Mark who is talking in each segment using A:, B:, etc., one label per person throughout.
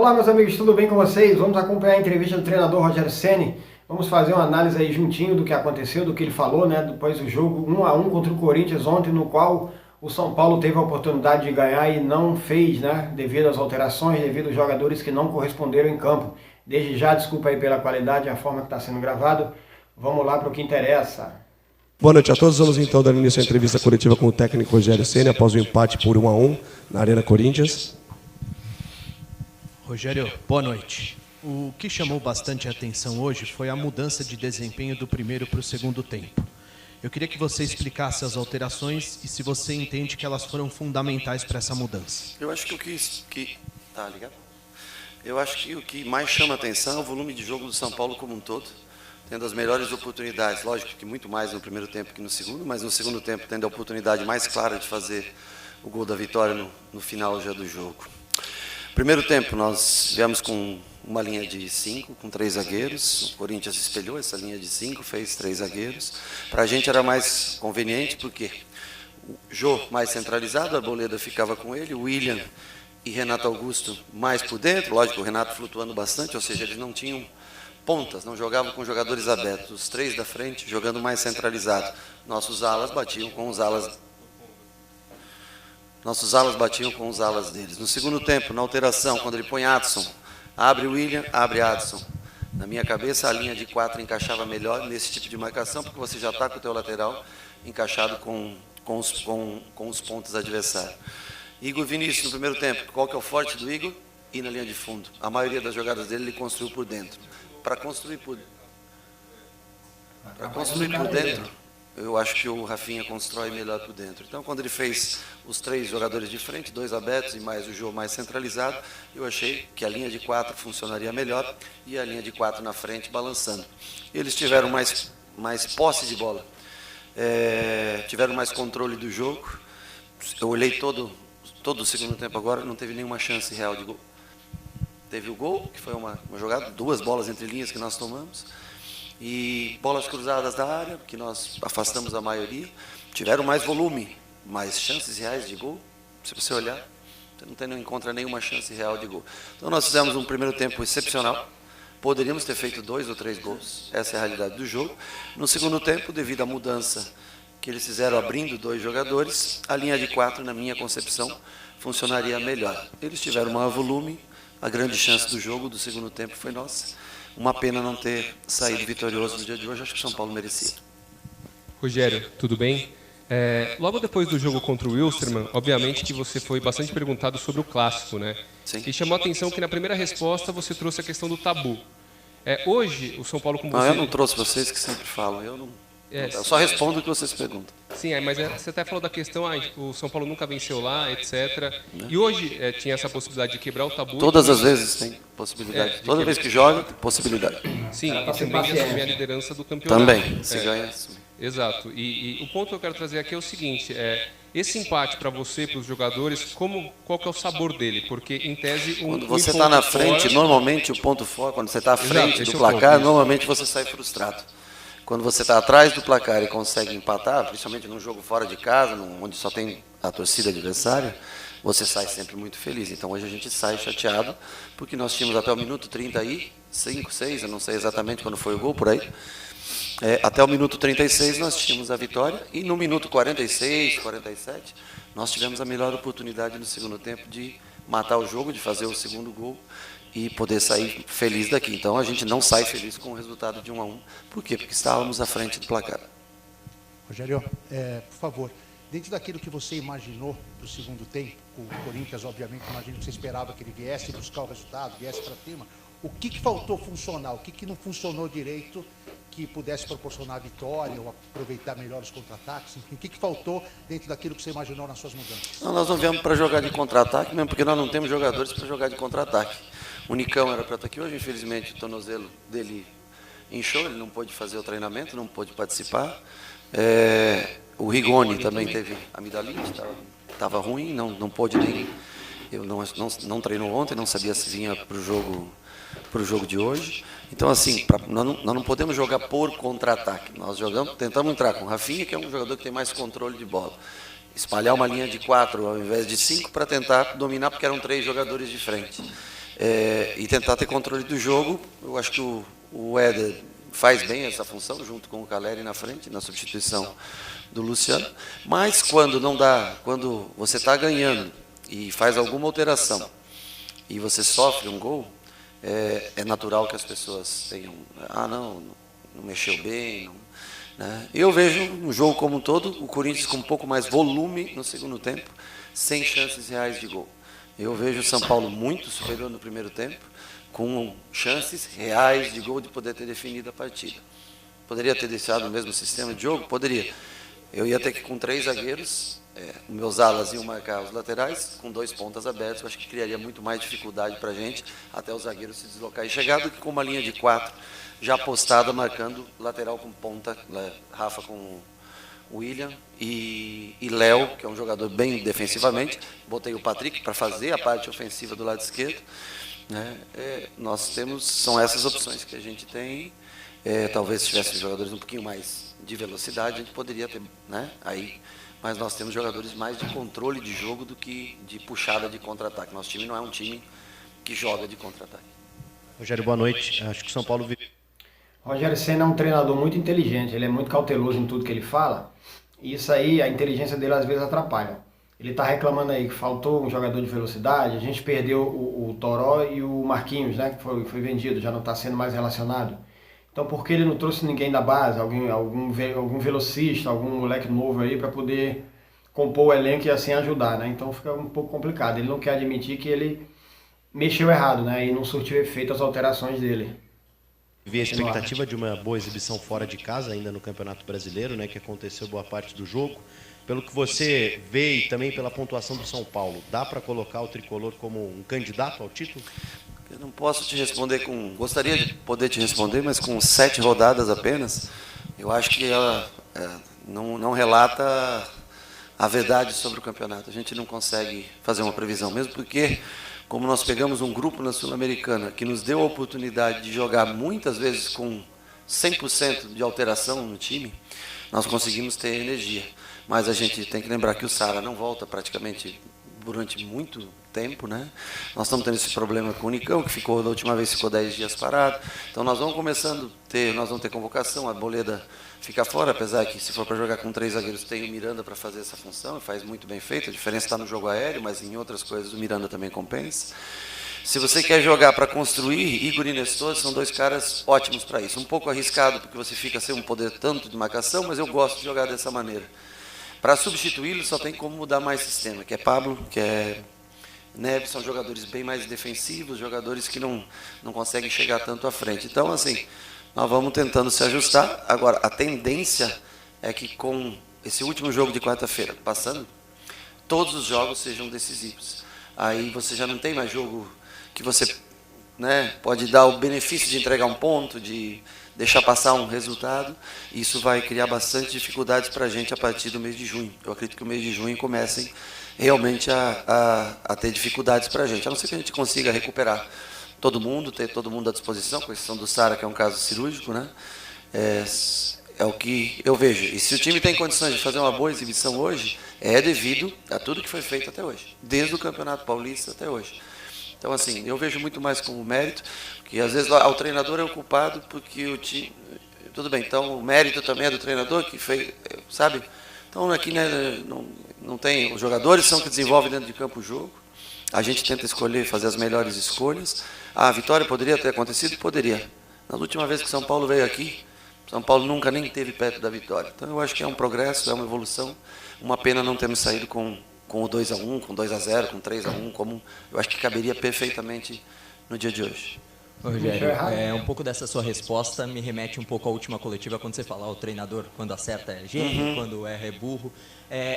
A: Olá, meus amigos, tudo bem com vocês? Vamos acompanhar a entrevista do treinador Rogério Ceni. Vamos fazer uma análise aí juntinho do que aconteceu, do que ele falou, né? Depois do jogo 1-1 contra o Corinthians ontem, no qual o São Paulo teve a oportunidade de ganhar e não fez, né? Devido às alterações, devido aos jogadores que não corresponderam em campo. Desde já, desculpa aí pela qualidade e a forma que está sendo gravado. Vamos lá para o que interessa.
B: Boa noite a todos. Vamos então dar início à entrevista coletiva com o técnico Rogério Ceni após o empate por 1-1 na Arena Corinthians.
C: Rogério, boa noite. O que chamou bastante a atenção hoje foi a mudança de desempenho do primeiro para o segundo tempo. Eu queria que você explicasse as alterações e se você entende que elas foram fundamentais para essa mudança.
D: Eu acho que tá ligado? Eu acho que o que mais chama a atenção é o volume de jogo do São Paulo como um todo, tendo as melhores oportunidades, lógico que muito mais no primeiro tempo que no segundo, mas no segundo tempo tendo a oportunidade mais clara de fazer o gol da vitória no final já do jogo. Primeiro tempo nós viemos com uma linha de 5, com 3 zagueiros, o Corinthians espelhou essa linha de 5, fez 3 zagueiros. Para a gente era mais conveniente porque o Jô mais centralizado, a Arboleda ficava com ele, o William e Renato Augusto mais por dentro, lógico, o Renato flutuando bastante, ou seja, eles não tinham pontas, não jogavam com jogadores abertos, os 3 da frente jogando mais centralizado. Nossos alas batiam com os alas deles. No segundo tempo, na alteração, quando ele põe Adson, abre William, abre Adson. Na minha cabeça, a linha de 4 encaixava melhor nesse tipo de marcação, porque você já está com o teu lateral encaixado com os pontos adversários. Igor Vinícius, no primeiro tempo, qual que é o forte do Igor? Ir na linha de fundo. A maioria das jogadas dele, ele construiu por dentro. Para construir por dentro, eu acho que o Rafinha constrói melhor por dentro. Então, quando ele fez os 3 jogadores de frente, 2 abertos e mais o jogo mais centralizado, eu achei que a linha de 4 funcionaria melhor e a linha de 4 na frente balançando. Eles tiveram mais posse de bola, tiveram mais controle do jogo. Eu olhei todo o segundo tempo agora, não teve nenhuma chance real de gol. Teve o gol, que foi uma jogada, 2 bolas entre linhas que nós tomamos. E bolas cruzadas da área, que nós afastamos a maioria, tiveram mais volume, mais chances reais de gol. Se você olhar, você não encontra nenhuma chance real de gol. Então nós fizemos um primeiro tempo excepcional, poderíamos ter feito 2 ou 3 gols, essa é a realidade do jogo. No segundo tempo, devido à mudança que eles fizeram abrindo 2 jogadores, a linha de 4, na minha concepção, funcionaria melhor. Eles tiveram maior volume, a grande chance do jogo do segundo tempo foi nossa. Uma pena não ter saído vitorioso no dia de hoje, acho que o São Paulo merecia.
E: Rogério, tudo bem? Logo depois do jogo contra o Wilstermann, obviamente que você foi bastante perguntado sobre o clássico, né?
D: Sim.
E: E chamou a atenção que na primeira resposta você trouxe a questão do tabu. Hoje, o São Paulo com você...
D: Não, eu não trouxe vocês que sempre falam, eu só respondo o que vocês perguntam.
E: Sim, mas você até falou da questão, o São Paulo nunca venceu lá, etc. E hoje tinha essa possibilidade de quebrar o tabu.
D: Todas as vezes tem possibilidade. Toda vez que joga, tem possibilidade.
E: Sim, e também de assumir a liderança do campeonato.
D: Também, se ganha.
E: Exato. E o ponto que eu quero trazer aqui é o seguinte, esse empate para você, para os jogadores, qual que é o sabor dele? Porque, em tese,
D: quando você está na frente,
E: fora...
D: normalmente o ponto forte, quando você está à frente
E: Exato,
D: do placar, normalmente você sai frustrado. Quando você está atrás do placar e consegue empatar, principalmente num jogo fora de casa, onde só tem a torcida adversária, você sai sempre muito feliz. Então hoje a gente sai chateado, porque nós tínhamos até o minuto 35, 6, eu não sei exatamente quando foi o gol, por aí. Até o minuto 36 nós tínhamos a vitória, e no minuto 46, 47, nós tivemos a melhor oportunidade no segundo tempo de matar o jogo, de fazer o segundo gol, e poder sair feliz daqui. Então a gente não sai feliz com o resultado de 1-1. Por quê? Porque estávamos à frente do placar.
F: Rogério, por favor, dentro daquilo que você imaginou para o segundo tempo, o Corinthians, obviamente, imagino que você esperava que ele viesse buscar o resultado, viesse para cima. O que faltou funcionar? O que não funcionou direito que pudesse proporcionar a vitória ou aproveitar melhor os contra-ataques? Enfim, o que faltou dentro daquilo que você imaginou nas suas mudanças?
D: Não, nós não viemos para jogar de contra-ataque, mesmo porque nós não temos jogadores para jogar de contra-ataque. O Nicão era para estar aqui hoje, infelizmente o tornozelo dele inchou, ele não pôde fazer o treinamento, não pôde participar. O Rigoni também teve amidalite, estava ruim, não pôde nem... não treinou ontem, não sabia se vinha para o jogo de hoje. Então, assim, nós não podemos jogar por contra-ataque. Nós tentamos entrar com o Rafinha, que é um jogador que tem mais controle de bola. Espalhar uma linha de 4 ao invés de 5 para tentar dominar, porque eram 3 jogadores de frente. e tentar ter controle do jogo. Eu acho que o Éder faz bem essa função, junto com o Caleri na frente, na substituição do Luciano. Mas quando não dá, quando você está ganhando e faz alguma alteração e você sofre um gol, é natural que as pessoas tenham, não mexeu bem. Né? Eu vejo um jogo como um todo, o Corinthians com um pouco mais volume no segundo tempo, sem chances reais de gol. Eu vejo o São Paulo muito superior no primeiro tempo, com chances reais de gol, de poder ter definido a partida. Poderia ter deixado o mesmo sistema de jogo? Poderia. Eu ia ter que, com 3 zagueiros, meus alas iam marcar os laterais, com 2 pontas abertos, eu acho que criaria muito mais dificuldade para a gente, até os zagueiros se deslocar e chegar, do que com uma linha de 4 já postada, marcando lateral com ponta, Rafa com William e Léo, que é um jogador bem defensivamente. Botei o Patrick para fazer a parte ofensiva do lado esquerdo. Né? São essas opções que a gente tem. Talvez se tivesse jogadores um pouquinho mais de velocidade, a gente poderia ter, né? Mas nós temos jogadores mais de controle de jogo do que de puxada de contra-ataque. Nosso time não é um time que joga de contra-ataque.
C: Rogério, boa noite. Acho que o São Paulo...
A: Rogério Ceni é um treinador muito inteligente, ele é muito cauteloso em tudo que ele fala, e isso aí, a inteligência dele às vezes atrapalha. Ele está reclamando aí que faltou um jogador de velocidade, a gente perdeu o Toró e o Marquinhos, né, que foi vendido, já não está sendo mais relacionado. Então por que ele não trouxe ninguém da base, algum velocista, algum moleque novo aí para poder compor o elenco e assim ajudar, né? Então fica um pouco complicado, ele não quer admitir que ele mexeu errado, né, e não surtiu efeito as alterações dele.
C: Vi a expectativa de uma boa exibição fora de casa, ainda no Campeonato Brasileiro, né, que aconteceu boa parte do jogo. Pelo que você vê e também pela pontuação do São Paulo, dá para colocar o Tricolor como um candidato ao título?
D: Eu não posso te responder gostaria de poder te responder, mas com 7 rodadas apenas, eu acho que ela não relata a verdade sobre o campeonato. A gente não consegue fazer uma previsão, mesmo porque... Como nós pegamos um grupo na Sul-Americana que nos deu a oportunidade de jogar muitas vezes com 100% de alteração no time, nós conseguimos ter energia. Mas a gente tem que lembrar que o Sara não volta praticamente durante muito tempo, né? Nós estamos tendo esse problema com o Nicão, que da última vez ficou 10 dias parado. Então nós vamos começando nós vamos ter convocação, a Boleda fica fora, apesar que se for para jogar com 3 zagueiros tem o Miranda para fazer essa função, e faz muito bem feito. A diferença está no jogo aéreo, mas em outras coisas o Miranda também compensa. Se você quer jogar para construir, Igor e Nestor são 2 caras ótimos para isso. Um pouco arriscado, porque você fica sem um poder tanto de marcação, mas eu gosto de jogar dessa maneira. Para substituí-lo só tem como mudar mais sistema, que é Pablo, que é Neves, são jogadores bem mais defensivos, jogadores que não conseguem chegar tanto à frente. Então, assim, nós vamos tentando se ajustar. Agora, a tendência é que com esse último jogo de quarta-feira passando, todos os jogos sejam decisivos. Aí você já não tem mais jogo que você, né, pode dar o benefício de entregar um ponto, de deixar passar um resultado. Isso vai criar bastante dificuldades para a gente a partir do mês de junho. Eu acredito que o mês de junho comecem realmente a ter dificuldades para a gente. A não ser que a gente consiga recuperar todo mundo, ter todo mundo à disposição, com exceção do Sara, que é um caso cirúrgico, né? É o que eu vejo. E se o time tem condições de fazer uma boa exibição hoje, é devido a tudo que foi feito até hoje, desde o Campeonato Paulista até hoje. Então, assim, eu vejo muito mais como mérito, que às vezes o treinador é o culpado porque o time... Tudo bem, então o mérito também é do treinador que fez, sabe? Então aqui, né, não tem... Os jogadores são que desenvolvem dentro de campo o jogo. A gente tenta escolher, fazer as melhores escolhas. A vitória poderia ter acontecido? Poderia. Na última vez que São Paulo veio aqui, São Paulo nunca nem esteve perto da vitória. Então eu acho que é um progresso, é uma evolução. Uma pena não termos saído com o 2-1, com 2-0, com 3-1, como eu acho que caberia perfeitamente no dia de hoje.
G: Rogério, um pouco dessa sua resposta me remete um pouco à última coletiva, quando você fala, o treinador, quando acerta é gênio, quando erra é burro.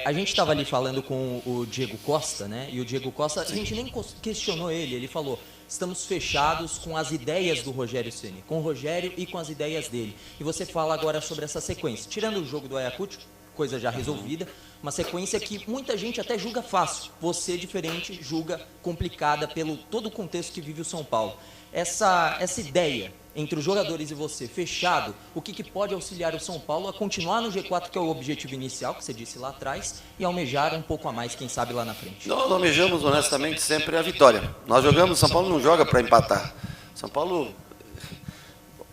G: A gente estava ali falando com o Diego Costa, né? E o Diego Costa, a gente nem questionou ele falou, estamos fechados com as ideias do Rogério Ceni, com o Rogério e com as ideias dele. E você fala agora sobre essa sequência. Tirando o jogo do Ayacucho, coisa já resolvida, uma sequência que muita gente até julga fácil. Você, diferente, julga complicada pelo todo o contexto que vive o São Paulo. Essa ideia entre os jogadores e você fechado, o que pode auxiliar o São Paulo a continuar no G4, que é o objetivo inicial, que você disse lá atrás, e almejar um pouco a mais, quem sabe, lá na frente?
D: Nós almejamos, honestamente, sempre a vitória. Nós jogamos, São Paulo não joga para empatar. São Paulo,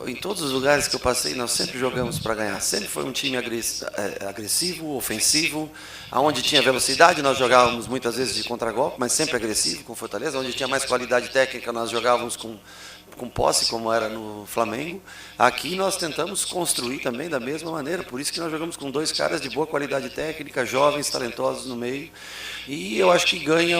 D: em todos os lugares que eu passei, nós sempre jogamos para ganhar. Sempre foi um time agressivo, ofensivo. Onde tinha velocidade, nós jogávamos muitas vezes de contragolpe, mas sempre agressivo, com Fortaleza. Onde tinha mais qualidade técnica, nós jogávamos com posse, como era no Flamengo. Aqui nós tentamos construir também da mesma maneira. Por isso que nós jogamos com 2 caras de boa qualidade técnica, jovens, talentosos no meio. E eu acho que ganha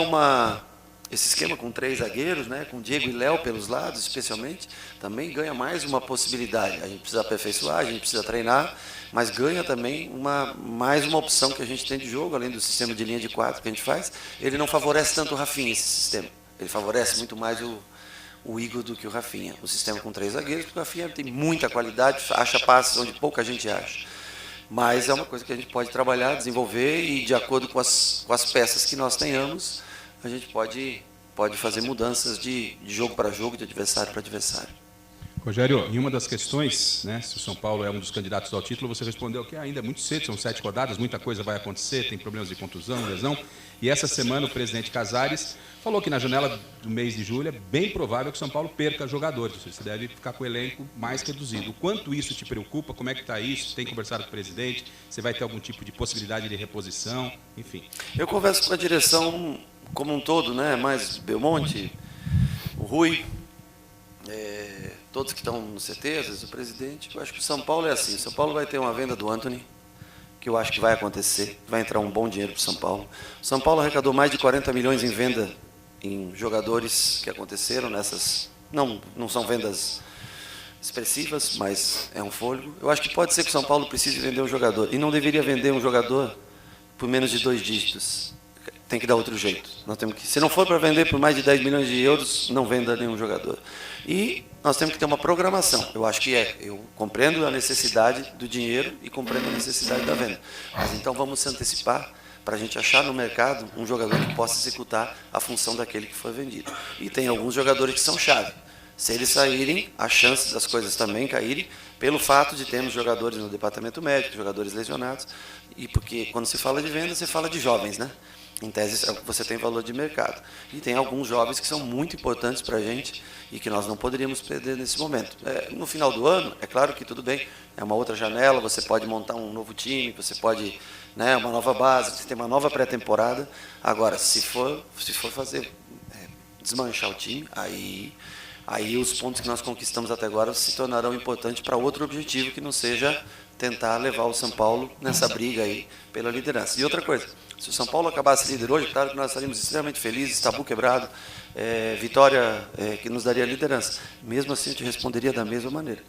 D: esse esquema com 3 zagueiros, né, com Diego e Léo pelos lados, especialmente, também ganha mais uma possibilidade. A gente precisa aperfeiçoar, a gente precisa treinar, mas ganha também mais uma opção que a gente tem de jogo, além do sistema de linha de 4 que a gente faz. Ele não favorece tanto o Rafinha, esse sistema. Ele favorece muito mais o Igor do que o Rafinha. O sistema com 3 zagueiros, porque o Rafinha tem muita qualidade, acha passes onde pouca gente acha. Mas é uma coisa que a gente pode trabalhar, desenvolver, e de acordo com as peças que nós tenhamos, a gente pode fazer mudanças de jogo para jogo, de adversário para adversário.
H: Rogério, em uma das questões, né, se o São Paulo é um dos candidatos ao título, você respondeu que ainda é muito cedo, são 7 rodadas, muita coisa vai acontecer, tem problemas de contusão, lesão. E essa semana o presidente Casares falou que na janela do mês de julho é bem provável que o São Paulo perca jogadores. Você deve ficar com o elenco mais reduzido. O quanto isso te preocupa? Como é que está isso? Tem conversado com o presidente? Você vai ter algum tipo de possibilidade de reposição? Enfim.
D: Eu converso com a direção como um todo, né? Mais Belmonte, o Rui, todos que estão no CT, às vezes o presidente. Eu acho que o São Paulo é assim. O São Paulo vai ter uma venda do Antony, que eu acho que vai acontecer. Vai entrar um bom dinheiro para o São Paulo. O São Paulo arrecadou mais de 40 milhões em venda em jogadores que aconteceram nessas. Não são vendas expressivas, mas é um fôlego. Eu acho que pode ser que o São Paulo precise vender um jogador. E não deveria vender um jogador por menos de 2 dígitos. Tem que dar outro jeito. Nós temos que, se não for para vender por mais de 10 milhões de euros, não venda nenhum jogador. E nós temos que ter uma programação. Eu acho que eu compreendo a necessidade do dinheiro e compreendo a necessidade da venda. Mas então vamos se antecipar para a gente achar no mercado um jogador que possa executar a função daquele que foi vendido. E tem alguns jogadores que são chave. Se eles saírem, a chance das coisas também caírem, pelo fato de termos jogadores no departamento médico, jogadores lesionados, e porque quando se fala de venda, você fala de jovens, né? Em tese, você tem valor de mercado. E tem alguns jovens que são muito importantes para a gente e que nós não poderíamos perder nesse momento. No final do ano, é claro que tudo bem, é uma outra janela, você pode montar um novo time, você pode, né, uma nova base, você tem uma nova pré-temporada. Agora, se for fazer, desmanchar o time, aí os pontos que nós conquistamos até agora se tornarão importantes para outro objetivo que não seja tentar levar o São Paulo nessa briga aí pela liderança. E outra coisa, se o São Paulo acabasse líder hoje, claro que nós estaríamos extremamente felizes, tabu quebrado, vitória que nos daria liderança. Mesmo assim, eu te responderia da mesma maneira.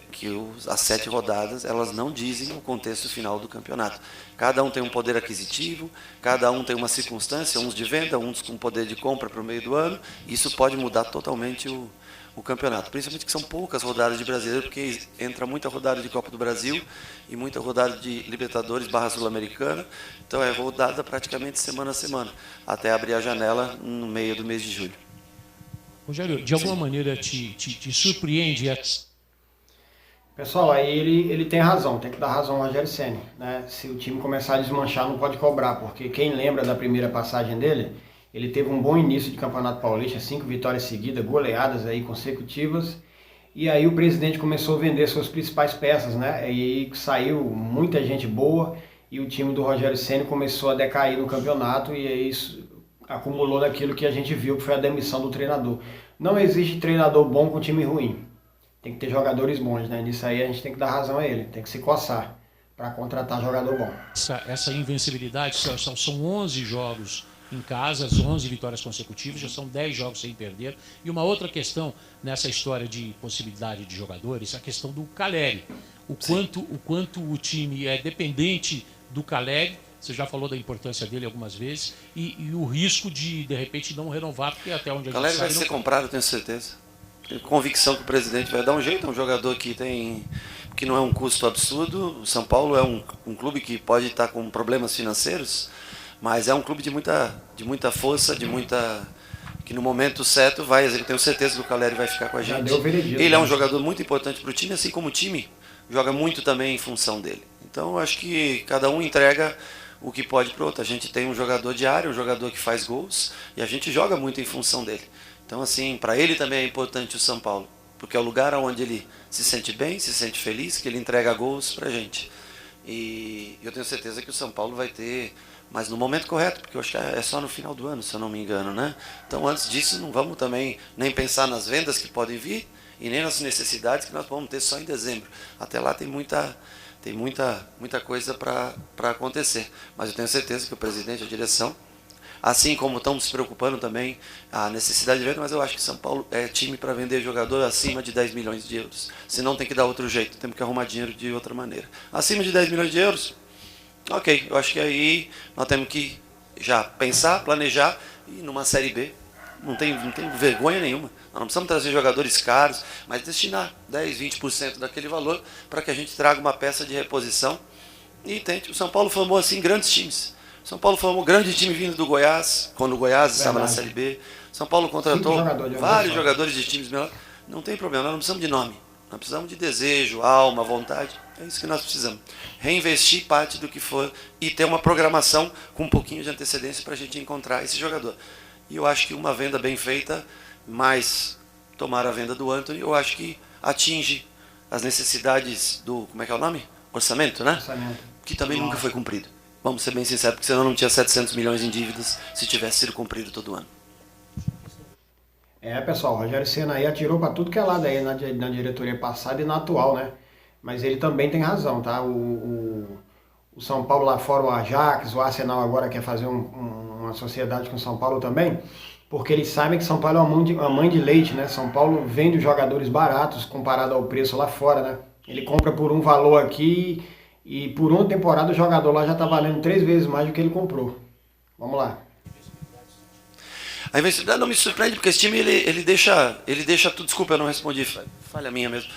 D: Que as 7 rodadas, elas não dizem o contexto final do campeonato. Cada um tem um poder aquisitivo, cada um tem uma circunstância, uns de venda, uns com poder de compra para o meio do ano. Isso pode mudar totalmente o campeonato, principalmente que são poucas rodadas de brasileiro, porque entra muita rodada de Copa do Brasil e muita rodada de Libertadores / Sul-Americana, então é rodada praticamente semana a semana, até abrir a janela no meio do mês de julho.
I: Rogério, de alguma maneira te surpreende
A: Pessoal, aí ele tem razão, tem que dar razão ao Rogério Ceni, né? Se o time começar a desmanchar, não pode cobrar, porque quem lembra da primeira passagem dele, ele teve um bom início de Campeonato Paulista, 5 vitórias seguidas, goleadas aí consecutivas, e aí o presidente começou a vender suas principais peças, né? E aí saiu muita gente boa e o time do Rogério Ceni começou a decair no campeonato, e aí isso acumulou naquilo que a gente viu, que foi a demissão do treinador. Não existe treinador bom com time ruim. Tem que ter jogadores bons, né? Nisso aí a gente tem que dar razão a ele, tem que se coçar para contratar jogador bom.
I: Essa invencibilidade, são 11 jogos em casa, as 11 vitórias consecutivas, já são 10 jogos sem perder. E uma outra questão nessa história de possibilidade de jogadores, a questão do Caleri. O quanto o time é dependente do Caleri, você já falou da importância dele algumas vezes, e o risco de repente, não renovar, porque até onde a gente
D: Caleri vai ser comprado, eu tenho certeza. Tenho convicção que o presidente vai dar um jeito, é um jogador que não é um custo absurdo. O São Paulo é um clube que pode estar com problemas financeiros, mas é um clube de muita força, de muita que no momento certo vai, eu tenho certeza que o Caleri vai ficar com a
A: Já
D: gente.
A: deu o veredito,
D: Ele é um
A: né?
D: jogador muito importante para o time, assim como o time joga muito também em função dele. Então eu acho que cada um entrega o que pode para o outro. A gente tem um jogador de área, um jogador que faz gols, e a gente joga muito em função dele. Então assim, para ele também é importante o São Paulo, porque é o lugar onde ele se sente bem, se sente feliz, que ele entrega gols para a gente. E eu tenho certeza que o São Paulo vai ter, mas no momento correto, porque eu acho que é só no final do ano, se eu não me engano, né? Então antes disso não vamos também nem pensar nas vendas que podem vir e nem nas necessidades que nós vamos ter só em dezembro. Até lá tem muita coisa para acontecer. Mas eu tenho certeza que o presidente e a direção, assim como estão se preocupando também a necessidade de venda, mas eu acho que São Paulo é time para vender jogador acima de 10 milhões de euros. Senão tem que dar outro jeito, temos que arrumar dinheiro de outra maneira. Acima de 10 milhões de euros, ok, eu acho que aí nós temos que já pensar, planejar, e numa Série B, não tem vergonha nenhuma. Nós não precisamos trazer jogadores caros, mas destinar 10, 20% daquele valor para que a gente traga uma peça de reposição e tente. O São Paulo formou assim grandes times. São Paulo formou um grande time vindo do Goiás, quando o Goiás estava na Série B. São Paulo contratou vários jogadores de times melhores. Não tem problema, nós não precisamos de nome. Nós precisamos de desejo, alma, vontade. É isso que nós precisamos. Reinvestir parte do que for e ter uma programação com um pouquinho de antecedência para a gente encontrar esse jogador. E eu acho que uma venda bem feita, mais tomar a venda do Antony, eu acho que atinge as necessidades do, como é que é o nome? Orçamento, né?
A: Orçamento.
D: Que também nunca foi cumprido. Vamos ser bem sinceros, porque senão não tinha 700 milhões em dívidas se tivesse sido cumprido todo ano.
A: Pessoal, o Rogério Ceni aí atirou para tudo que é lado aí na diretoria passada e na atual, né? Mas ele também tem razão, tá? O São Paulo lá fora, o Ajax, o Arsenal agora quer fazer uma sociedade com o São Paulo também, porque eles sabem que São Paulo é uma mãe de leite, né? São Paulo vende os jogadores baratos comparado ao preço lá fora, né? Ele compra por um valor aqui e por uma temporada o jogador lá já está valendo 3 vezes mais do que ele comprou. Vamos lá.
D: A investibilidade não me surpreende, porque esse time ele deixa tudo. Desculpa, eu não respondi, falha minha mesmo.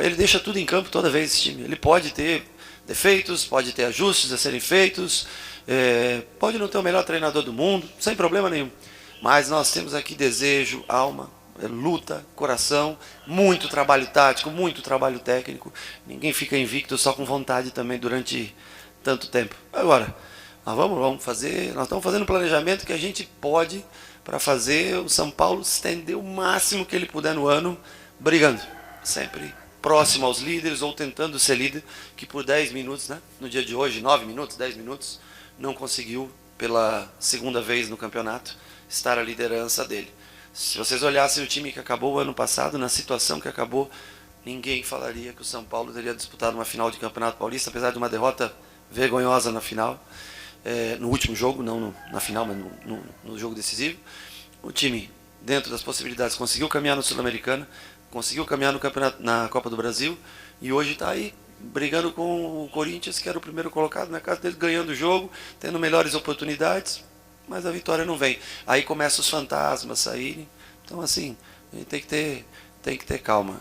D: Ele deixa tudo em campo toda vez, esse time. Ele pode ter defeitos, pode ter ajustes a serem feitos, pode não ter o melhor treinador do mundo, sem problema nenhum. Mas nós temos aqui desejo, alma, luta, coração, muito trabalho tático, muito trabalho técnico. Ninguém fica invicto só com vontade também durante tanto tempo. Agora, nós estamos fazendo um planejamento que a gente pode para fazer o São Paulo estender o máximo que ele puder no ano, brigando, sempre próximo aos líderes ou tentando ser líder, que por 10 minutos, né, no dia de hoje, 9 minutos, 10 minutos, não conseguiu, pela segunda vez no campeonato, estar a liderança dele. Se vocês olhassem o time que acabou o ano passado, na situação que acabou, ninguém falaria que o São Paulo teria disputado uma final de Campeonato Paulista, apesar de uma derrota vergonhosa na final, no último jogo, não na final, mas no jogo decisivo. O time, dentro das possibilidades, conseguiu caminhar no Sul-Americana, conseguiu caminhar no campeonato, na Copa do Brasil, e hoje está aí brigando com o Corinthians, que era o primeiro colocado na casa dele, ganhando o jogo, tendo melhores oportunidades, mas a vitória não vem. Aí começam os fantasmas a saírem. Então, assim, a gente tem que ter calma.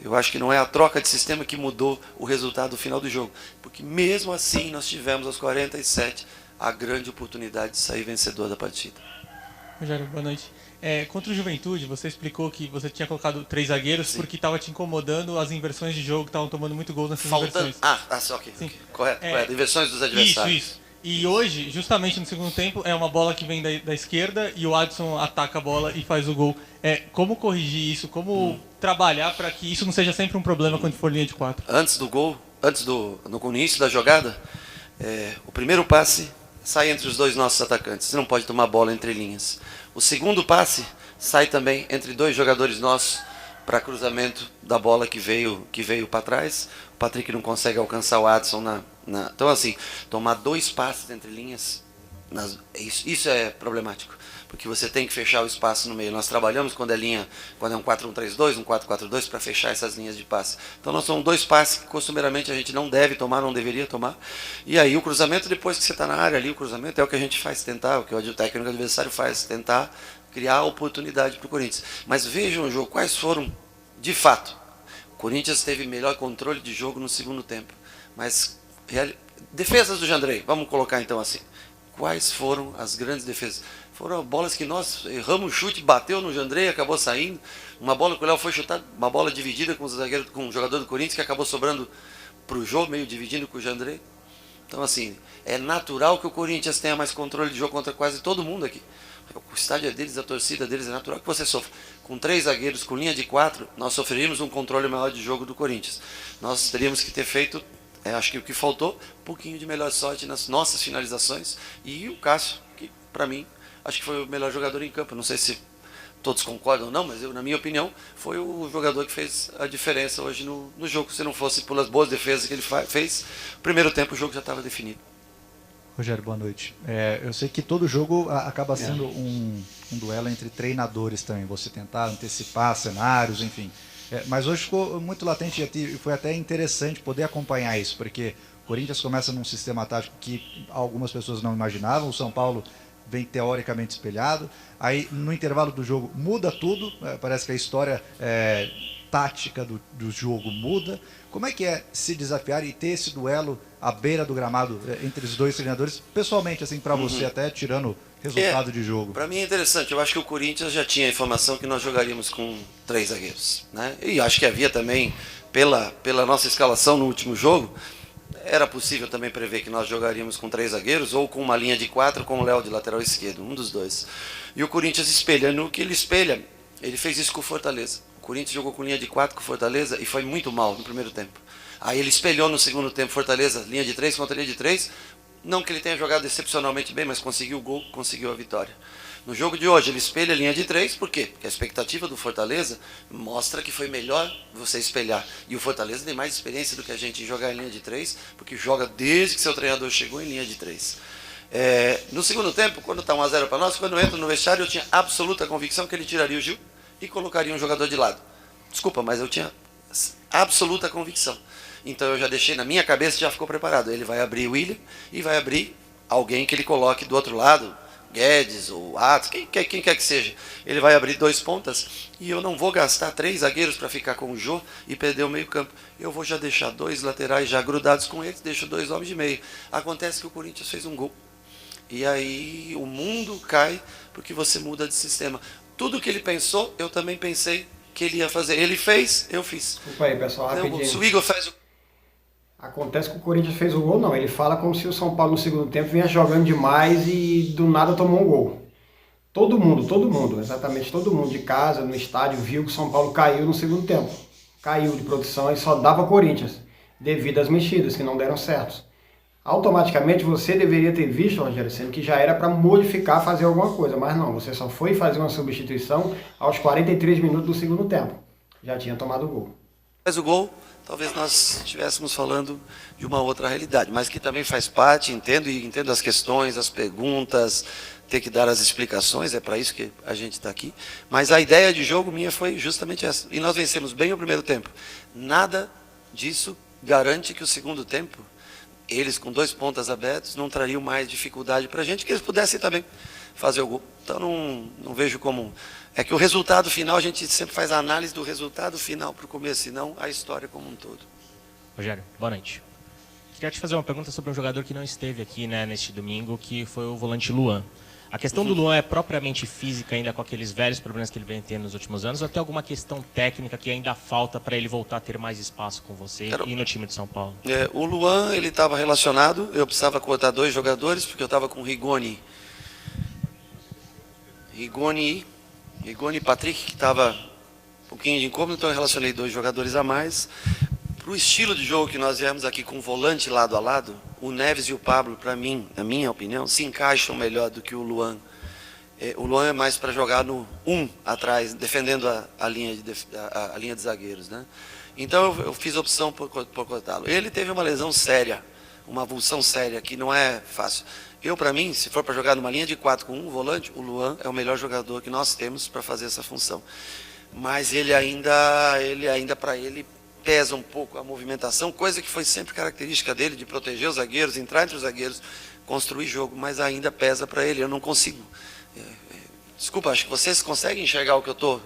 D: Eu acho que não é a troca de sistema que mudou o resultado do final do jogo, porque mesmo assim nós tivemos aos 47 a grande oportunidade de sair vencedor da partida.
J: Rogério, boa noite. Contra o Juventude, você explicou que você tinha colocado 3 zagueiros. Sim. Porque estava te incomodando as inversões de jogo, que estavam tomando muito gol nessas inversões.
D: Ok. Correto. Inversões dos adversários.
J: Isso. E hoje, justamente no segundo tempo, é uma bola que vem da esquerda e o Adson ataca a bola e faz o gol. Como corrigir isso? Como trabalhar para que isso não seja sempre um problema quando for linha de 4?
D: Antes do gol, no início da jogada, o primeiro passe sai entre os dois nossos atacantes. Você não pode tomar bola entre linhas. O segundo passe sai também entre 2 jogadores nossos para cruzamento da bola que veio para trás. O Patrick não consegue alcançar o Adson Então, assim, tomar 2 passes entre linhas, isso é problemático, porque você tem que fechar o espaço no meio. Nós trabalhamos quando é um 4-1-3-2, um 4-4-2, para fechar essas linhas de passe. Então, nós somos 2 passes que costumeiramente a gente não deve tomar, não deveria tomar. E aí, o cruzamento, depois que você está na área ali, o cruzamento é o que a gente faz tentar, o que o técnico adversário faz tentar criar oportunidade para o Corinthians. Mas vejam o jogo, quais foram, de fato, o Corinthians teve melhor controle de jogo no segundo tempo, mas defesas do Jandrei, vamos colocar então assim. Quais foram as grandes defesas? Foram bolas que nós erramos o chute, bateu no Jandrei, acabou saindo. Uma bola que o Léo foi chutar, uma bola dividida com o jogador do Corinthians, que acabou sobrando para o jogo, meio dividindo com o Jandrei. Então, assim, é natural que o Corinthians tenha mais controle de jogo contra quase todo mundo aqui. O estádio é deles, a torcida deles, é natural que você sofra. Com 3 zagueiros, com linha de 4, nós sofreríamos um controle maior de jogo do Corinthians. Nós teríamos que ter feito, acho que o que faltou, um pouquinho de melhor sorte nas nossas finalizações. E o Cássio, que para mim, acho que foi o melhor jogador em campo. Não sei se todos concordam ou não, mas na minha opinião, foi o jogador que fez a diferença hoje no jogo. Se não fosse pelas boas defesas que ele fez, no primeiro tempo o jogo já estava definido.
K: Rogério, boa noite. Eu sei que todo jogo acaba sendo um duelo entre treinadores também, você tentar antecipar cenários, enfim. Mas hoje ficou muito latente e foi até interessante poder acompanhar isso, porque o Corinthians começa num sistema tático que algumas pessoas não imaginavam, o São Paulo vem teoricamente espelhado, aí no intervalo do jogo muda tudo, parece que a história tática do jogo muda. Como é que é se desafiar e ter esse duelo à beira do gramado entre os dois treinadores, pessoalmente, assim, para você, até tirando resultado de jogo?
D: Para mim é interessante, eu acho que o Corinthians já tinha a informação que nós jogaríamos com 3 zagueiros, né? E acho que havia também, pela nossa escalação no último jogo, era possível também prever que nós jogaríamos com 3 zagueiros ou com uma linha de 4 com o Léo de lateral esquerdo, um dos dois. E o Corinthians espelhando o que ele espelha, ele fez isso com o Fortaleza. O Corinthians jogou com linha de 4 com o Fortaleza e foi muito mal no primeiro tempo. Aí ele espelhou no segundo tempo Fortaleza, linha de 3 contra linha de 3. Não que ele tenha jogado excepcionalmente bem, mas conseguiu o gol, conseguiu a vitória. No jogo de hoje ele espelha a linha de 3, por quê? Porque a expectativa do Fortaleza mostra que foi melhor você espelhar. E o Fortaleza tem mais experiência do que a gente em jogar em linha de 3, porque joga desde que seu treinador chegou em linha de 3. No segundo tempo, quando está 1-0 para nós, quando eu entro no vestiário, eu tinha absoluta convicção que ele tiraria o Gil e colocaria um jogador de lado. Desculpa, mas eu tinha absoluta convicção. Então eu já deixei na minha cabeça, já ficou preparado. Ele vai abrir o William e vai abrir alguém que ele coloque do outro lado, Guedes ou Atos, quem quer que seja. Ele vai abrir 2 pontas e eu não vou gastar 3 zagueiros para ficar com o Jô e perder o meio campo. Eu vou já deixar 2 laterais já grudados com eles, deixo 2 homens de meio. Acontece que o Corinthians fez um gol. E aí o mundo cai porque você muda de sistema. Tudo que ele pensou, eu também pensei que ele ia fazer. Ele fez, eu fiz.
A: Desculpa aí, pessoal, rapidinho.
D: Se o Igor faz o...
A: Acontece que o Corinthians fez o gol, não. Ele fala como se o São Paulo no segundo tempo vinha jogando demais e do nada tomou um gol. Todo mundo, exatamente todo mundo de casa, no estádio, viu que o São Paulo caiu no segundo tempo. Caiu de produção e só dava Corinthians, devido às mexidas que não deram certo. Automaticamente você deveria ter visto, Rogério Ceni, que já era para modificar, fazer alguma coisa, mas não, você só foi fazer uma substituição aos 43 minutos do segundo tempo. Já tinha tomado o gol.
D: Faz o gol, talvez nós estivéssemos falando de uma outra realidade, mas que também faz parte, entendo as questões, as perguntas, ter que dar as explicações, é para isso que a gente está aqui. Mas a ideia de jogo minha foi justamente essa. E nós vencemos bem o primeiro tempo. Nada disso garante que o segundo tempo, eles com 2 pontas abertos, não trariam mais dificuldade para a gente, que eles pudessem também fazer o gol. Então não vejo como... É que o resultado final, a gente sempre faz a análise do resultado final para o começo, e não a história como um todo.
L: Rogério, boa noite. Queria te fazer uma pergunta sobre um jogador que não esteve aqui, né, neste domingo, que foi o volante Luan. A questão do Luan é propriamente física, ainda com aqueles velhos problemas que ele vem tendo nos últimos anos, ou tem alguma questão técnica que ainda falta para ele voltar a ter mais espaço com você e no time de São Paulo?
D: O Luan, ele estava relacionado, eu precisava cortar 2 jogadores, porque eu estava com Rigoni e Patrick, que estava um pouquinho de incômodo, então eu relacionei 2 jogadores a mais. Para o estilo de jogo que nós viemos aqui com volante lado a lado, o Neves e o Pablo, para mim, na minha opinião, se encaixam melhor do que o Luan. O Luan é mais para jogar no 1 atrás, defendendo a linha de zagueiros, né? Então eu fiz a opção por cortá-lo. Ele teve uma lesão séria, uma avulsão séria, que não é fácil. Para mim, se for para jogar numa linha de 4 com um volante, o Luan é o melhor jogador que nós temos para fazer essa função. Mas ele ainda para ele pesa um pouco a movimentação, coisa que foi sempre característica dele, de proteger os zagueiros, entrar entre os zagueiros, construir jogo, mas ainda pesa para ele. Eu não consigo. Desculpa, acho que vocês conseguem enxergar o que eu estou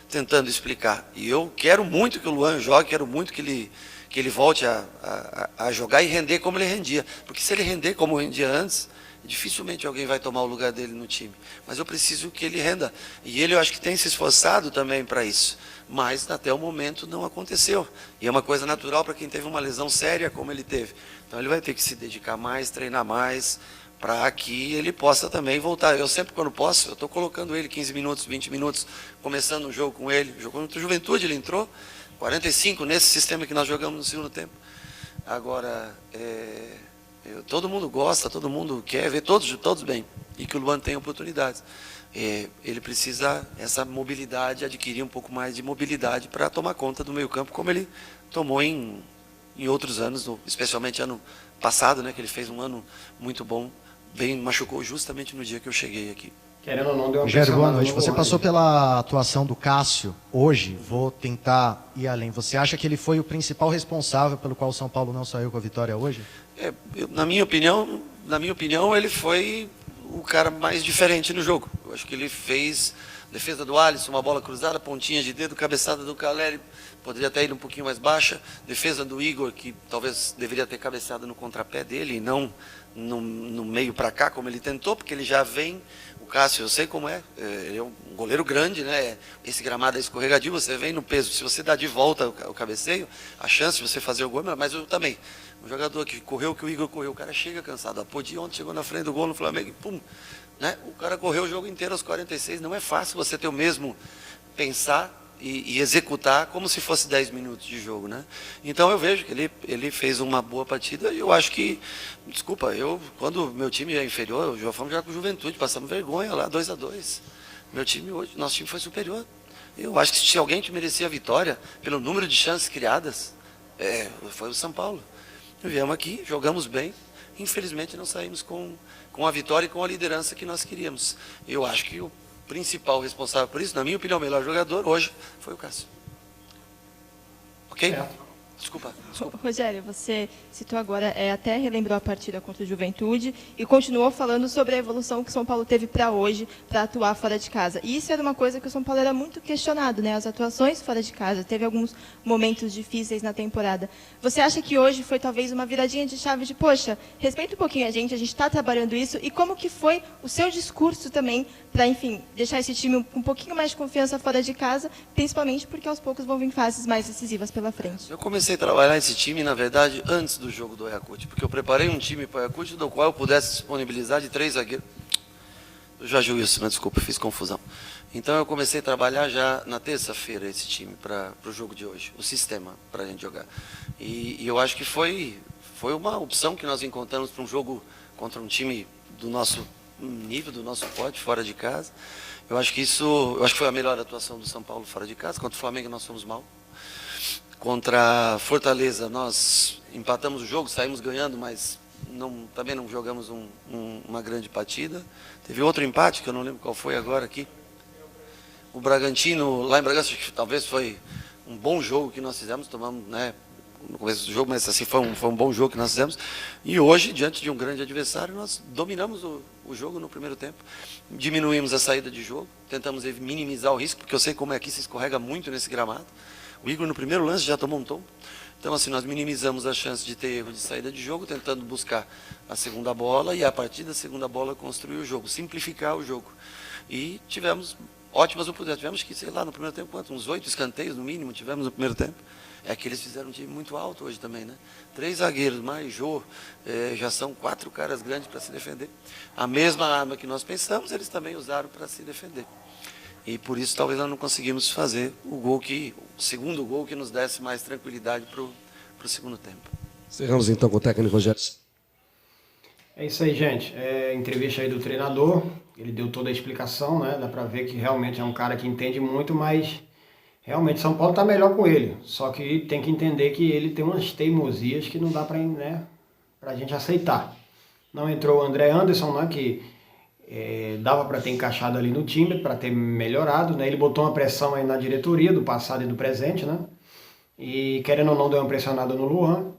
D: tentando explicar. E eu quero muito que o Luan jogue, quero muito que ele volte a jogar e render como ele rendia. Porque se ele render como rendia antes, Dificilmente alguém vai tomar o lugar dele no time. Mas eu preciso que ele renda. E ele, eu acho que tem se esforçado também para isso. Mas até o momento não aconteceu. E é uma coisa natural para quem teve uma lesão séria como ele teve. Então ele vai ter que se dedicar mais, treinar mais, para que ele possa também voltar. Eu sempre, quando posso, eu estou colocando ele 15 minutos, 20 minutos, começando um jogo com ele. Jogou contra o Juventude, ele entrou, 45 nesse sistema que nós jogamos no segundo tempo. Agora, todo mundo gosta, todo mundo quer ver todos bem, e que o Luan tenha oportunidades. Ele precisa, essa mobilidade, adquirir um pouco mais de mobilidade para tomar conta do meio campo, como ele tomou em outros anos, especialmente ano passado, né, que ele fez um ano muito bom, machucou justamente no dia que eu cheguei aqui.
A: Querendo ou não, deu uma
M: Rogério, boa
A: pressionada
M: noite.
A: no
M: Você
A: Luan,
M: passou
A: né?
M: pela atuação do Cássio hoje, vou tentar ir além. Você acha que ele foi o principal responsável pelo qual o São Paulo não saiu com a vitória hoje?
D: Na minha opinião, ele foi o cara mais diferente no jogo. Eu acho que ele fez defesa do Alisson, uma bola cruzada, pontinha de dedo, cabeçada do Caleri, poderia até ir um pouquinho mais baixa. Defesa do Igor, que talvez deveria ter cabeçado no contrapé dele e não no meio para cá, como ele tentou, porque ele já vem. O Cássio, eu sei como é, ele é um goleiro grande, né? Esse gramado é escorregadio, você vem no peso. Se você dá de volta o cabeceio, a chance de você fazer o gol, mas eu também. Um jogador que correu, que o Igor correu, o cara chega cansado. A Podi ontem chegou na frente do gol no Flamengo e pum, né? O cara correu o jogo inteiro aos 46. Não é fácil você ter o mesmo pensar e executar como se fosse 10 minutos de jogo, né? Então eu vejo que ele fez uma boa partida e eu acho que, desculpa, quando meu time é inferior, já fomos jogar com Juventude, passamos vergonha lá, 2-2. Meu time hoje, nosso time foi superior. Eu acho que se alguém que merecia a vitória, pelo número de chances criadas, foi o São Paulo. Viemos aqui, jogamos bem, infelizmente não saímos com a vitória e com a liderança que nós queríamos. Eu acho que o principal responsável por isso, na minha opinião, o melhor jogador hoje foi o Cássio. Ok? Desculpa.
N: Rogério, você citou agora, até relembrou a partida contra o Juventude e continuou falando sobre a evolução que o São Paulo teve para hoje, para atuar fora de casa. E isso era uma coisa que o São Paulo era muito questionado, né? As atuações fora de casa, teve alguns momentos difíceis na temporada. Você acha que hoje foi talvez uma viradinha de chave de, poxa, respeita um pouquinho a gente está trabalhando isso, e como que foi o seu discurso também para, enfim, deixar esse time com um pouquinho mais de confiança fora de casa, principalmente porque aos poucos vão vir fases mais decisivas pela frente?
D: Eu comecei a trabalhar esse time, na verdade, antes do jogo do Ayacucho, porque eu preparei um time para o Ayacucho, do qual eu pudesse disponibilizar de 3 zagueiros. Eu já julgo isso, mas desculpa, fiz confusão. Então eu comecei a trabalhar já na terça-feira esse time para o jogo de hoje, o sistema para a gente jogar. E eu acho que foi uma opção que nós encontramos para um jogo contra um time do nosso nível, do nosso porte, fora de casa. Eu acho que foi a melhor atuação do São Paulo fora de casa. Contra o Flamengo nós fomos mal. Contra Fortaleza nós empatamos o jogo, saímos ganhando, mas também não jogamos uma grande partida. Teve outro empate, que eu não lembro qual foi agora aqui. O Bragantino, lá em Bragança, acho que talvez foi um bom jogo que nós fizemos, tomamos, né, no começo do jogo, mas assim, foi um bom jogo que nós fizemos. E hoje, diante de um grande adversário, nós dominamos o jogo no primeiro tempo. Diminuímos a saída de jogo, tentamos minimizar o risco, porque eu sei como é que se escorrega muito nesse gramado. O Igor, no primeiro lance, já tomou um tombo. Então, assim, nós minimizamos a chance de ter erro de saída de jogo, tentando buscar a segunda bola e, a partir da segunda bola, construir o jogo, simplificar o jogo. E tivemos ótimas oportunidades. Tivemos que, sei lá, no primeiro tempo, uns 8 escanteios, no mínimo, tivemos no primeiro tempo. É que eles fizeram um time muito alto hoje também, né? 3 zagueiros, mais Jô, já são 4 caras grandes para se defender. A mesma arma que nós pensamos, eles também usaram para se defender. E por isso talvez nós não conseguimos fazer o segundo gol que nos desse mais tranquilidade para o segundo tempo.
B: Encerramos então com o técnico Rogério.
A: É isso aí, gente. Entrevista aí do treinador. Ele deu toda a explicação, né? Dá para ver que realmente é um cara que entende muito, mas realmente São Paulo está melhor com ele. Só que tem que entender que ele tem umas teimosias que não dá para, né, a gente aceitar. Não entrou o André Anderson, né, que dava para ter encaixado ali no time, para ter melhorado, né? Ele botou uma pressão aí na diretoria do passado e do presente, né? E querendo ou não, deu uma pressionada no Luan.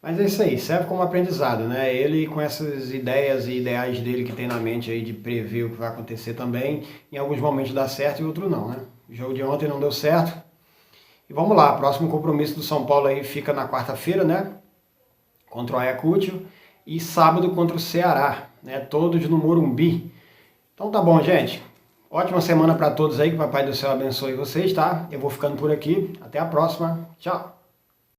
A: Mas é isso aí, serve como aprendizado, né? Ele com essas ideias e ideais dele que tem na mente aí de prever o que vai acontecer também, em alguns momentos dá certo e outros não, né? O jogo de ontem não deu certo. E vamos lá, próximo compromisso do São Paulo aí fica na quarta-feira, né? Contra o Ayacucho. E sábado contra o Ceará. né? Todos no Morumbi. Então tá bom, gente. Ótima semana para todos aí, que o Papai do Céu abençoe vocês, tá? Eu vou ficando por aqui. Até a próxima. Tchau.